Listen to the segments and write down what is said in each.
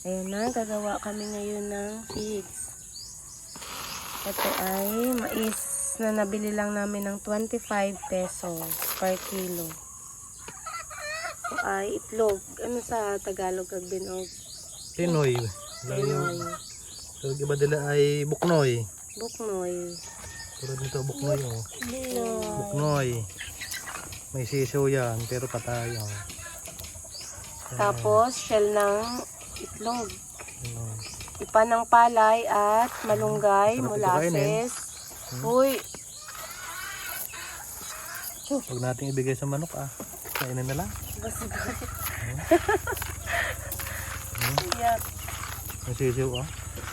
Ayan na, gagawa kami ngayon ng feeds. Ito ay mais na nabili lang namin ng 25 pesos per kilo. Ito ay itlog. Ano sa Tagalog kag binog? Pinoy. Pinoy. So, iba nila ay buknoy. Buknoy. Tulad nito, buknoy. Oh. Buknoy. Buknoy. May sisiw yan, pero patay. Oh. Tapos, shell ng itlog. Ano. Ipa ng palay at malunggay, Sarap ito molasses. Uy! Huwag natin ibigay sa manok kainin na lang. Yak. May sisiw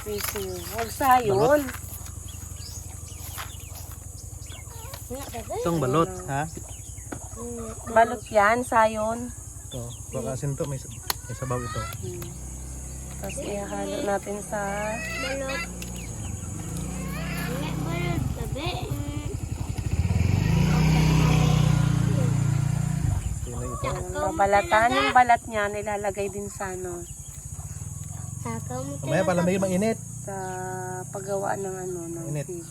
Sisiw. Huwag sayon. Itong balot ha. Balot yan, sayon. Ito, baka asin to, may sabaw ito. Tapos ihalo natin sa Balot. Balot tabi. Sino ito? mabalatan. Yung balat niya nilalagay din sa ano, Sakaw mo Mamaya pala may mainit. sa paggawa ng ano, ng Init. feed.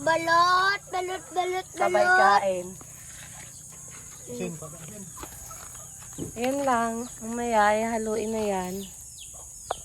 Balot, balot, balot, Sabay balot. kain. Sin, Ayan lang. Mamaya, haluin na yan.